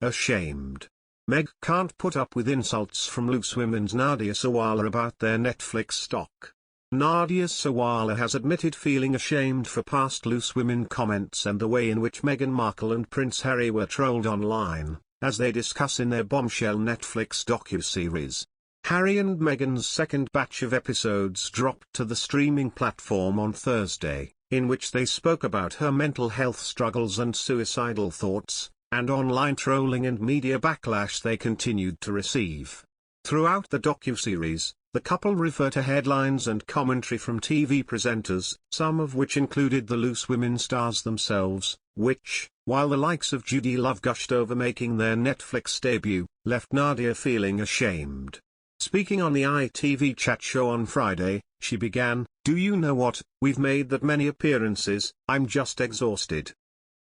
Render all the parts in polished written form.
ashamed. Meg can't put up with insults from loose women's Nadia Sawalha about their Netflix stock. Nadia Sawalha has admitted feeling ashamed for past loose women comments and the way in which Meghan Markle and Prince Harry were trolled online, as they discuss in their bombshell Netflix docuseries. Harry and Meghan's second batch of episodes dropped to the streaming platform on Thursday, in which they spoke about her mental health struggles and suicidal thoughts, and online trolling and media backlash they continued to receive. Throughout the docuseries, the couple refer to headlines and commentary from TV presenters, some of which included the loose women stars themselves, which, while the likes of Judi Love gushed over making their Netflix debut, left Nadia feeling ashamed. Speaking on the ITV chat show on Friday, she began, "Do you know what, we've made that many appearances, I'm just exhausted."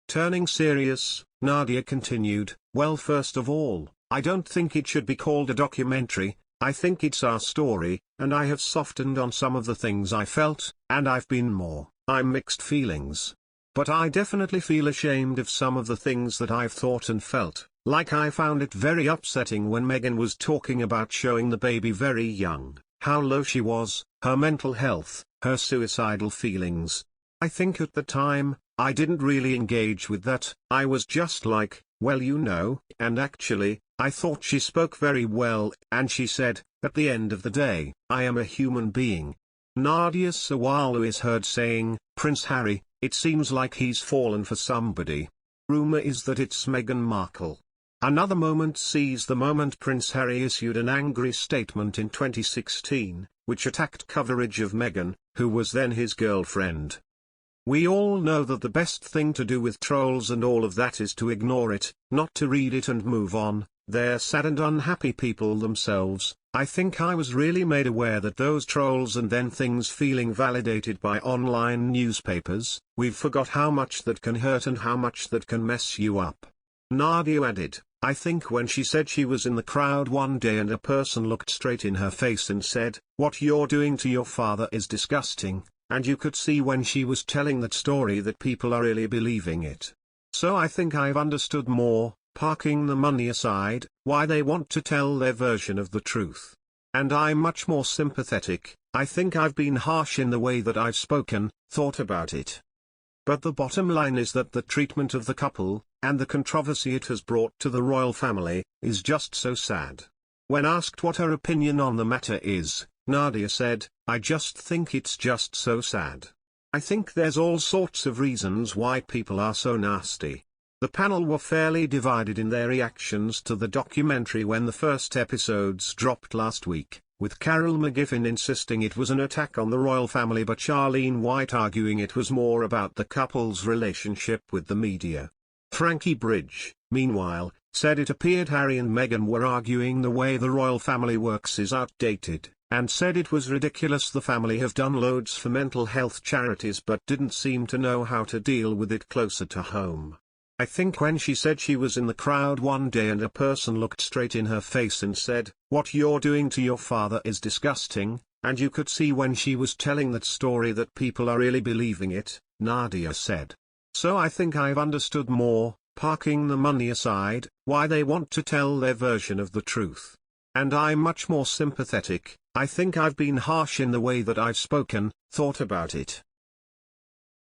Turning serious, Nadia continued, "Well, first of all, I don't think it should be called a documentary, I think it's our story, and I have softened on some of the things I felt, and I'm mixed feelings. But I definitely feel ashamed of some of the things that I've thought and felt, like I found it very upsetting when Meghan was talking about showing the baby very young, how low she was, her mental health, her suicidal feelings. I think at the time, I didn't really engage with that, I was just like, well and actually, I thought she spoke very well, and she said, at the end of the day, I am a human being." Nadia Sawalha is heard saying, "Prince Harry, it seems like he's fallen for somebody. Rumor is that it's Meghan Markle." Another moment sees the moment Prince Harry issued an angry statement in 2016, which attacked coverage of Meghan, who was then his girlfriend. "We all know that the best thing to do with trolls and all of that is to ignore it, not to read it and move on. They're sad and unhappy people themselves. I think I was really made aware that those trolls and then things feeling validated by online newspapers, we've forgot how much that can hurt and how much that can mess you up." Nadia added, "I think when she said she was in the crowd one day and a person looked straight in her face and said, 'What you're doing to your father is disgusting,' and you could see when she was telling that story that people are really believing it. So I think I've understood more, parking the money aside, why they want to tell their version of the truth. And I'm much more sympathetic. I think I've been harsh in the way that I've spoken, thought about it. But the bottom line is that the treatment of the couple, and the controversy it has brought to the royal family, is just so sad." When asked what her opinion on the matter is, Nadia said, "I just think it's just so sad. I think there's all sorts of reasons why people are so nasty." The panel were fairly divided in their reactions to the documentary when the first episodes dropped last week, with Carol McGiffin insisting it was an attack on the royal family but Charlene White arguing it was more about the couple's relationship with the media. Frankie Bridge, meanwhile, said it appeared Harry and Meghan were arguing the way the royal family works is outdated, and said it was ridiculous the family have done loads for mental health charities but didn't seem to know how to deal with it closer to home. "I think when she said she was in the crowd one day and a person looked straight in her face and said, 'What you're doing to your father is disgusting,' and you could see when she was telling that story that people are really believing it," Nadia said. "So I think I've understood more, parking the money aside, why they want to tell their version of the truth. And I'm much more sympathetic. I think I've been harsh in the way that I've spoken, thought about it."